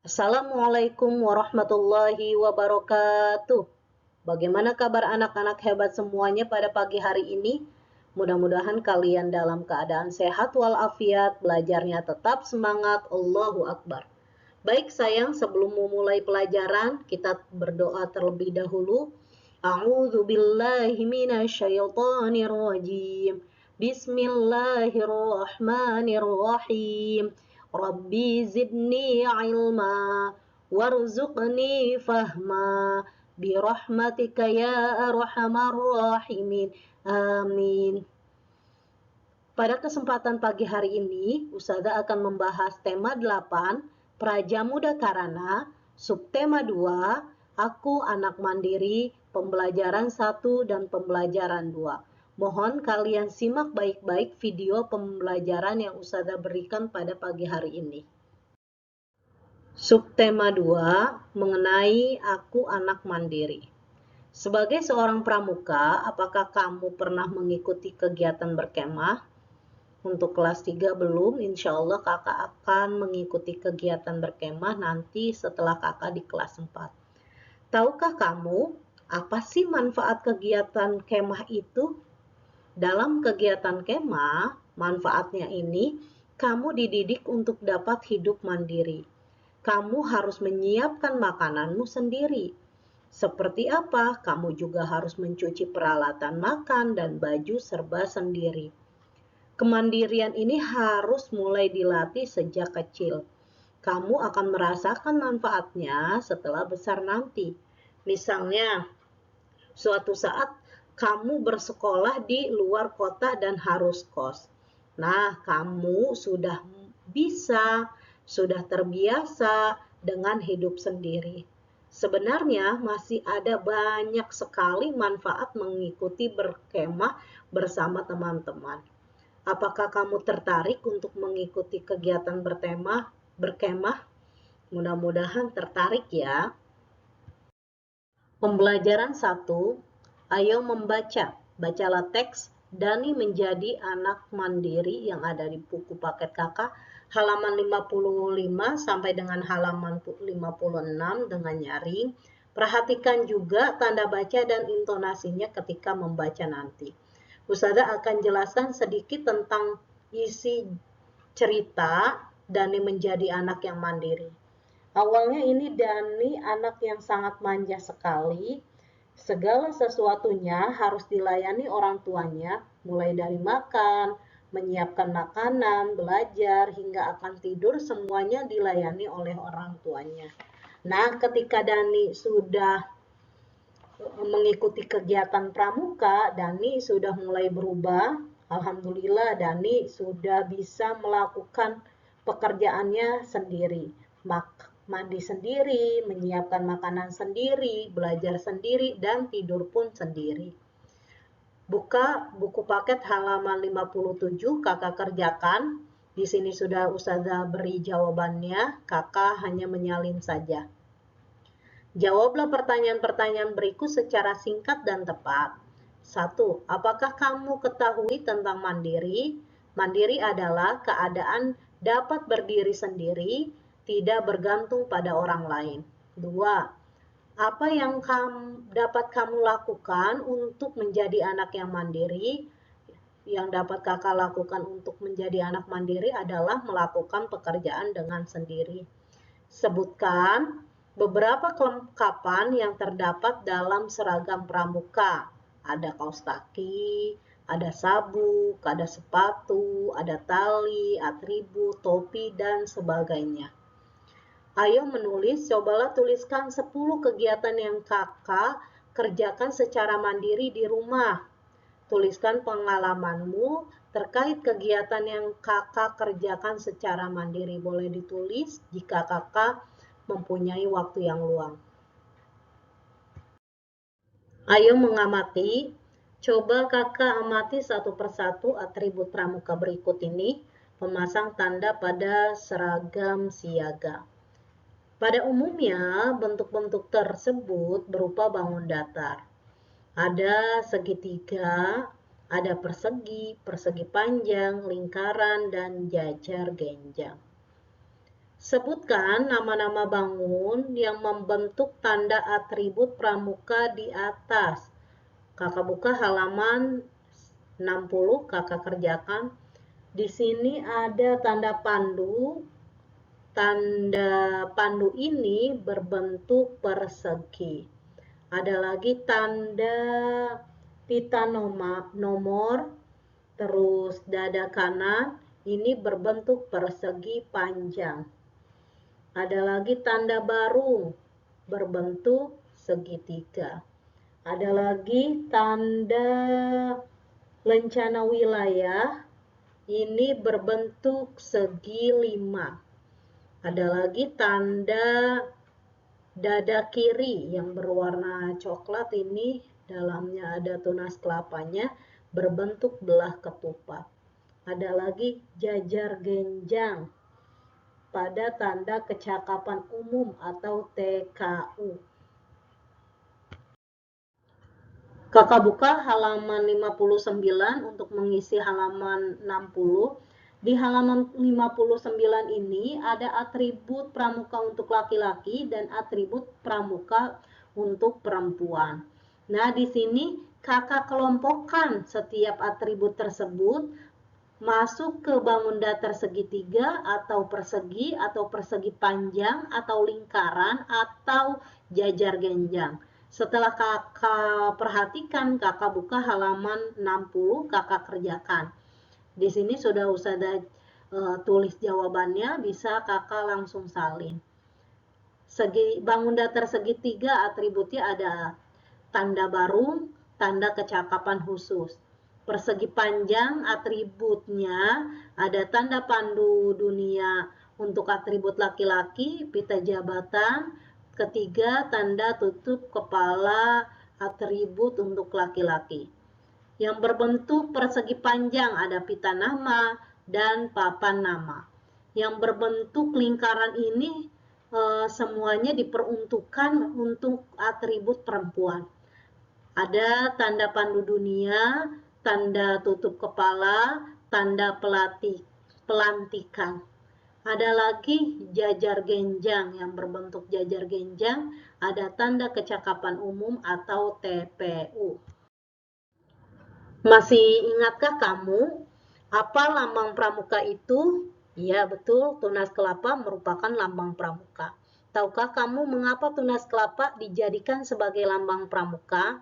Assalamualaikum warahmatullahi wabarakatuh. Bagaimana kabar anak-anak hebat semuanya pada pagi hari ini? Mudah-mudahan kalian dalam keadaan sehat walafiat, belajarnya tetap semangat. Allahu Akbar. Baik sayang, sebelum memulai pelajaran, kita berdoa terlebih dahulu. A'udzu billahi minasyaitonir rajim. Bismillahirrahmanirrahim. Rabbi zidni ilma warzuqni fahma birahmatika ya arhamar rahimin. Amin. Pada kesempatan pagi hari ini, Ustazah akan membahas tema 8, Praja Muda Karana, subtema 2, Aku Anak Mandiri, pembelajaran 1 dan pembelajaran 2. Mohon kalian simak baik-baik video pembelajaran yang Ustazah berikan pada pagi hari ini. Subtema 2, mengenai Aku Anak Mandiri. Sebagai seorang pramuka, apakah kamu pernah mengikuti kegiatan berkemah? Untuk kelas 3 belum, insya Allah kakak akan mengikuti kegiatan berkemah nanti setelah kakak di kelas 4. Tahukah kamu apa sih manfaat kegiatan kemah itu? Dalam kegiatan kemah, manfaatnya ini kamu dididik untuk dapat hidup mandiri. Kamu harus menyiapkan makananmu sendiri. Seperti apa? Kamu juga harus mencuci peralatan makan dan baju serba sendiri. Kemandirian ini harus mulai dilatih sejak kecil. Kamu akan merasakan manfaatnya setelah besar nanti. Misalnya, suatu saat kamu bersekolah di luar kota dan harus kos. Nah, kamu sudah terbiasa dengan hidup sendiri. Sebenarnya masih ada banyak sekali manfaat mengikuti berkemah bersama teman-teman. Apakah kamu tertarik untuk mengikuti kegiatan berkemah? Mudah-mudahan tertarik ya. Pembelajaran 1, ayo membaca. Bacalah teks Dani menjadi anak mandiri yang ada di buku paket kakak halaman 55 sampai dengan halaman 56 dengan nyaring. Perhatikan juga tanda baca dan intonasinya ketika membaca nanti. Ustazah akan jelaskan sedikit tentang isi cerita Dani menjadi anak yang mandiri. Awalnya ini Dani anak yang sangat manja sekali. Segala sesuatunya harus dilayani orang tuanya, mulai dari makan, menyiapkan makanan, belajar, hingga akan tidur semuanya dilayani oleh orang tuanya. Nah, ketika Dani sudah mengikuti kegiatan pramuka, Dani sudah mulai berubah. Alhamdulillah, Dani sudah bisa melakukan pekerjaannya sendiri. Mandi sendiri, menyiapkan makanan sendiri, belajar sendiri, dan tidur pun sendiri. Buka buku paket halaman 57, kakak kerjakan. Di sini sudah Ustazah beri jawabannya, kakak hanya menyalin saja. Jawablah pertanyaan-pertanyaan berikut secara singkat dan tepat. 1. Apakah kamu ketahui tentang mandiri? Mandiri adalah keadaan dapat berdiri sendiri, tidak bergantung pada orang lain. 2. Apa yang dapat kamu lakukan untuk menjadi anak yang mandiri? Yang dapat kakak lakukan untuk menjadi anak mandiri adalah melakukan pekerjaan dengan sendiri. Sebutkan beberapa kelengkapan yang terdapat dalam seragam pramuka. Ada kaos kaki, ada sabuk, ada sepatu, ada tali, atribut, topi, dan sebagainya. Ayo menulis, cobalah tuliskan 10 kegiatan yang kakak kerjakan secara mandiri di rumah. Tuliskan pengalamanmu terkait kegiatan yang kakak kerjakan secara mandiri. Boleh ditulis jika kakak mempunyai waktu yang luang. Ayo mengamati. Coba kakak amati satu persatu atribut pramuka berikut ini. Pemasang tanda pada seragam siaga. Pada umumnya, bentuk-bentuk tersebut berupa bangun datar. Ada segitiga, ada persegi, persegi panjang, lingkaran, dan jajar genjang. Sebutkan nama-nama bangun yang membentuk tanda atribut pramuka di atas. Kakak buka halaman 60, kakak kerjakan. Di sini ada tanda pandu. Tanda pandu ini berbentuk persegi. Ada lagi tanda pita nomor, terus dada kanan, ini berbentuk persegi panjang. Ada lagi tanda barung, berbentuk segitiga. Ada lagi tanda lencana wilayah, ini berbentuk segi 5. Ada lagi tanda dada kiri yang berwarna coklat, ini dalamnya ada tunas kelapanya, berbentuk belah ketupat. Ada lagi jajar genjang pada tanda kecakapan umum atau TKU. Kakak buka halaman 59 untuk mengisi halaman 60. Di halaman 59 ini ada atribut pramuka untuk laki-laki dan atribut pramuka untuk perempuan. Nah, di sini kakak kelompokkan setiap atribut tersebut masuk ke bangun datar segitiga atau persegi panjang atau lingkaran atau jajar genjang. Setelah kakak perhatikan, kakak buka halaman 60, kakak kerjakan. Di sini sudah usah tulis jawabannya, bisa kakak langsung salin. Bangun datar segitiga atributnya ada tanda barung, tanda kecakapan khusus. Persegi panjang atributnya ada tanda pandu dunia untuk atribut laki-laki, pita jabatan. Ketiga, tanda tutup kepala atribut untuk laki-laki. Yang berbentuk persegi panjang ada pita nama dan papan nama. Yang berbentuk lingkaran ini semuanya diperuntukkan untuk atribut perempuan. Ada tanda pandu dunia, tanda tutup kepala, tanda pelantikan. Ada lagi jajar genjang yang berbentuk jajar genjang, ada tanda kecakapan umum atau TPU. Masih ingatkah kamu apa lambang pramuka itu? Ya, betul, tunas kelapa merupakan lambang pramuka. Tahukah kamu mengapa tunas kelapa dijadikan sebagai lambang pramuka?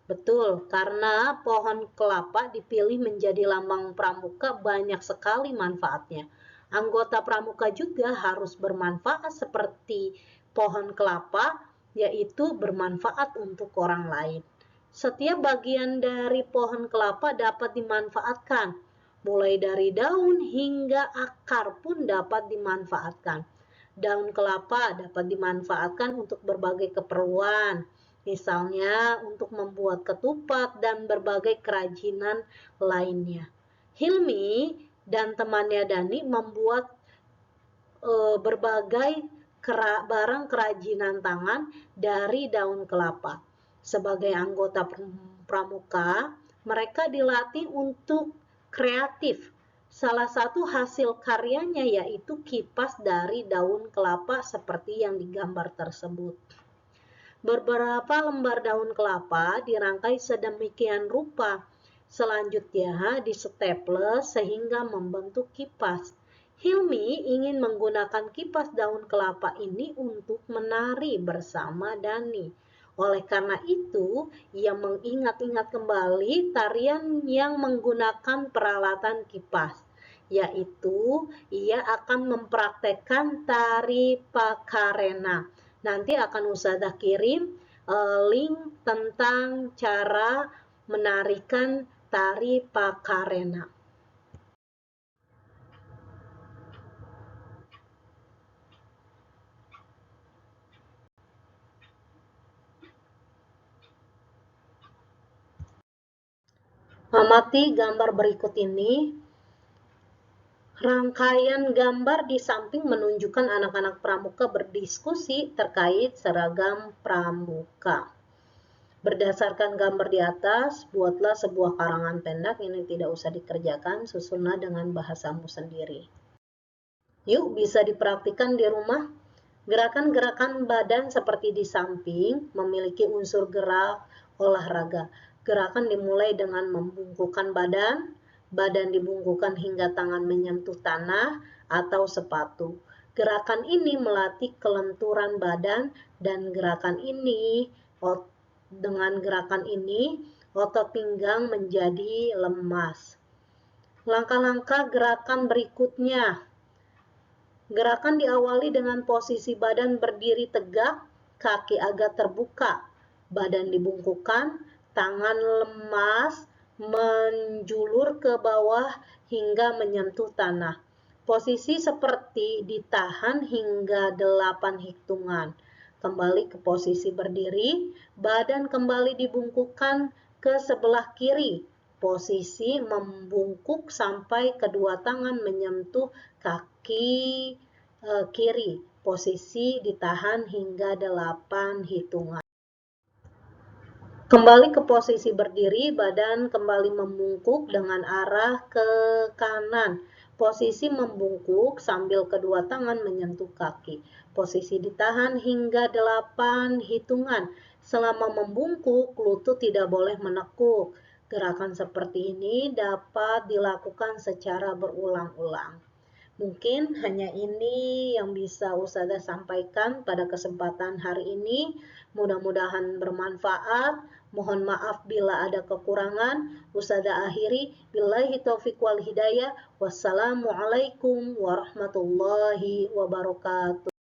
Betul, karena pohon kelapa dipilih menjadi lambang pramuka banyak sekali manfaatnya. Anggota pramuka juga harus bermanfaat seperti pohon kelapa, yaitu bermanfaat untuk orang lain. Setiap bagian dari pohon kelapa dapat dimanfaatkan, mulai dari daun hingga akar pun dapat dimanfaatkan. Daun kelapa dapat dimanfaatkan untuk berbagai keperluan, misalnya untuk membuat ketupat dan berbagai kerajinan lainnya. Hilmi dan temannya Dani membuat berbagai barang kerajinan tangan dari daun kelapa. Sebagai anggota pramuka, mereka dilatih untuk kreatif. Salah satu hasil karyanya yaitu kipas dari daun kelapa seperti yang digambar tersebut. Beberapa lembar daun kelapa dirangkai sedemikian rupa. Selanjutnya distaples sehingga membentuk kipas. Hilmi ingin menggunakan kipas daun kelapa ini untuk menari bersama Dani. Oleh karena itu, ia mengingat-ingat kembali tarian yang menggunakan peralatan kipas, yaitu ia akan mempraktekkan tari Pakarena. Nanti akan Ustazah kirim link tentang cara menarikan tari Pakarena. Amati gambar berikut ini. Rangkaian gambar di samping menunjukkan anak-anak pramuka berdiskusi terkait seragam pramuka. Berdasarkan gambar di atas, buatlah sebuah karangan pendek, ini tidak usah dikerjakan, susunlah dengan bahasamu sendiri. Yuk, bisa dipraktikkan di rumah. Gerakan-gerakan badan seperti di samping memiliki unsur gerak olahraga. Gerakan dimulai dengan membungkukkan badan, badan dibungkukkan hingga tangan menyentuh tanah atau sepatu. Gerakan ini melatih kelenturan badan dan dengan gerakan ini otot pinggang menjadi lemas. Langkah-langkah gerakan berikutnya. Gerakan diawali dengan posisi badan berdiri tegak, kaki agak terbuka, badan dibungkukkan, tangan lemas, menjulur ke bawah hingga menyentuh tanah. Posisi seperti ditahan hingga 8 hitungan. Kembali ke posisi berdiri, badan kembali dibungkukkan ke sebelah kiri. Posisi membungkuk sampai kedua tangan menyentuh kaki kiri. Posisi ditahan hingga 8 hitungan. Kembali ke posisi berdiri, badan kembali membungkuk dengan arah ke kanan. Posisi membungkuk sambil kedua tangan menyentuh kaki. Posisi ditahan hingga 8 hitungan. Selama membungkuk, lutut tidak boleh menekuk. Gerakan seperti ini dapat dilakukan secara berulang-ulang. Mungkin hanya ini yang bisa Ustazah sampaikan pada kesempatan hari ini. Mudah-mudahan bermanfaat. Mohon maaf bila ada kekurangan. Ustazah akhiri. Billahi taufiq wal hidayah. Wassalamualaikum warahmatullahi wabarakatuh.